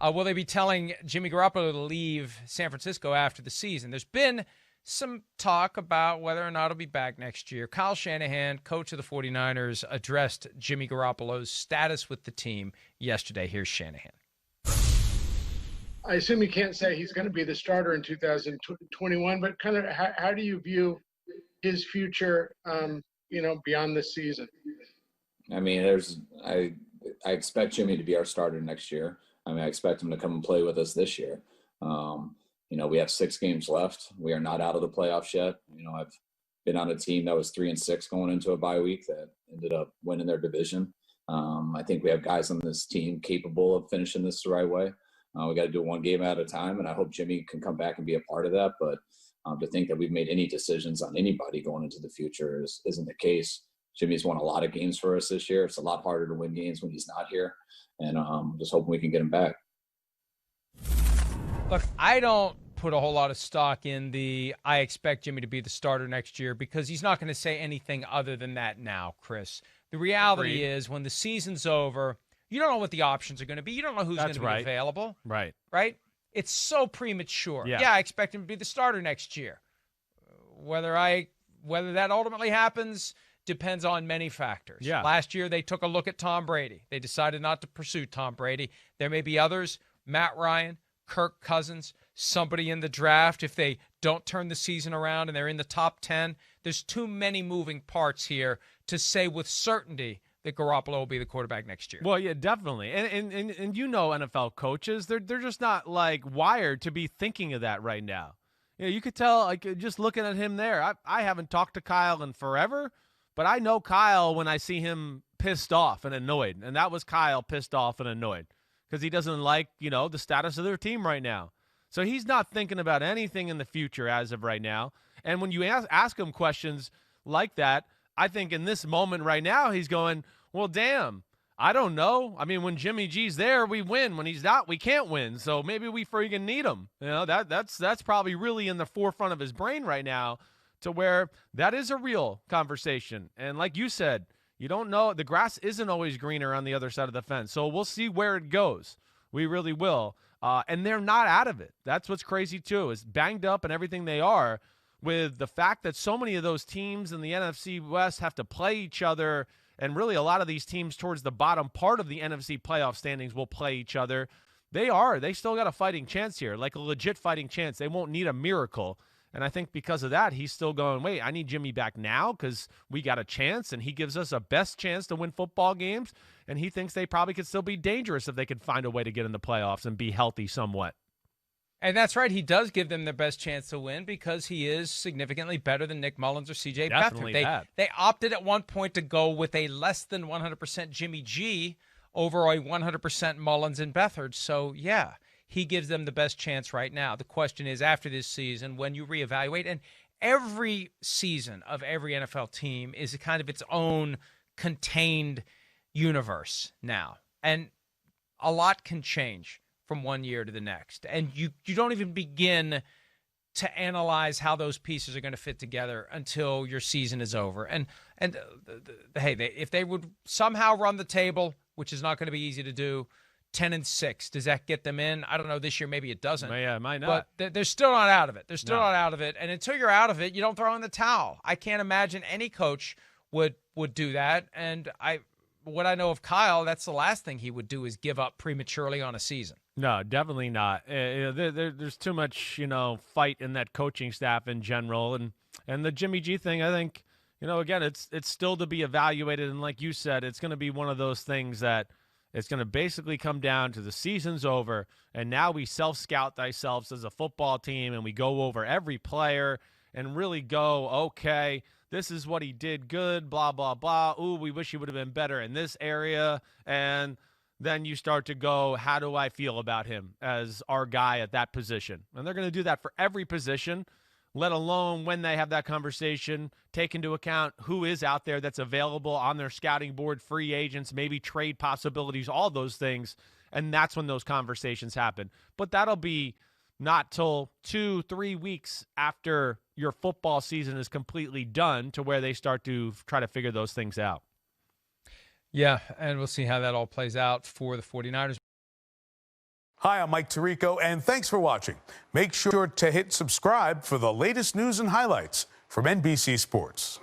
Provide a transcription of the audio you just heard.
Will they be telling Jimmy Garoppolo to leave San Francisco after the season? There's been some talk about whether or not he'll be back next year. Kyle Shanahan, coach of the 49ers, addressed Jimmy Garoppolo's status with the team yesterday. Here's Shanahan. I assume you can't say he's going to be the starter in 2021, but kind of how do you view his future, beyond this season? I mean, I expect Jimmy to be our starter next year. I mean, I expect him to come and play with us this year. We have 6 games left. We are not out of the playoffs yet. I've been on a team that was 3-6 going into a bye week that ended up winning their division. I think we have guys on this team capable of finishing this the right way. We got to do one game at a time, and I hope Jimmy can come back and be a part of that. But to think that we've made any decisions on anybody going into the future isn't the case. Jimmy's won a lot of games for us this year. It's a lot harder to win games when he's not here, and just hoping we can get him back. Look, I don't put a whole lot of stock in I expect Jimmy to be the starter next year because he's not going to say anything other than that now, Chris. The reality is when the season's over, you don't know what the options are going to be. You don't know who's going to be available. Right. It's so premature. Yeah, I expect him to be the starter next year. Whether that ultimately happens depends on many factors. Yeah. Last year, they took a look at Tom Brady. They decided not to pursue Tom Brady. There may be others, Matt Ryan, Kirk Cousins, somebody in the draft. If they don't turn the season around and they're in the top 10, there's too many moving parts here to say with certainty that Garoppolo will be the quarterback next year. Well, yeah, definitely. And NFL coaches, they're just not wired to be thinking of that right now. You could tell just looking at him there. I haven't talked to Kyle in forever, but I know Kyle when I see him pissed off and annoyed. And that was Kyle pissed off and annoyed because he doesn't like, the status of their team right now. So he's not thinking about anything in the future as of right now. And when you ask him questions like that, I think in this moment right now, he's going, well, damn, I don't know. I mean, when Jimmy G's there, we win. When he's not, we can't win. So maybe we freaking need him. That's probably really in the forefront of his brain right now to where that is a real conversation. And like you said, you don't know. The grass isn't always greener on the other side of the fence. So we'll see where it goes. We really will. And they're not out of it. That's what's crazy, too, is banged up and everything they are with the fact that so many of those teams in the NFC West have to play each other. And really a lot of these teams towards the bottom part of the NFC playoff standings will play each other. They still got a fighting chance here, like a legit fighting chance. They won't need a miracle. And I think because of that, he's still going, wait, I need Jimmy back now because we got a chance, and he gives us a best chance to win football games, and he thinks they probably could still be dangerous if they could find a way to get in the playoffs and be healthy somewhat. And that's right. He does give them their best chance to win because he is significantly better than Nick Mullins or C.J. Beathard. They opted at one point to go with a less than 100% Jimmy G over a 100% Mullins and Beathard. So, yeah, he gives them the best chance right now. The question is, after this season, when you reevaluate, and every season of every NFL team is kind of its own contained universe now. And a lot can change from one year to the next. And you don't even begin to analyze how those pieces are going to fit together until your season is over. And if they would somehow run the table, which is not going to be easy to do, 10-6, does that get them in? I don't know. This year, maybe it doesn't. Yeah, it might not. But they're still not out of it. They're still not out of it. And until you're out of it, you don't throw in the towel. I can't imagine any coach would do that. And what I know of Kyle, that's the last thing he would do is give up prematurely on a season. No, definitely not. There's too much, fight in that coaching staff in general. And the Jimmy G thing, I think, again, it's still to be evaluated. And like you said, it's going to be one of those things that it's going to basically come down to the season's over. And now we self-scout ourselves as a football team and we go over every player and really go, okay, this is what he did good, blah, blah, blah. Ooh, we wish he would have been better in this area. And then you start to go, how do I feel about him as our guy at that position? And they're going to do that for every position, let alone when they have that conversation, take into account who is out there that's available on their scouting board, free agents, maybe trade possibilities, all those things. And that's when those conversations happen. But that'll be not till 2-3 weeks after your football season is completely done to where they start to try to figure those things out. Yeah, and we'll see how that all plays out for the 49ers. Hi, I'm Mike Tirico, and thanks for watching. Make sure to hit subscribe for the latest news and highlights from NBC Sports.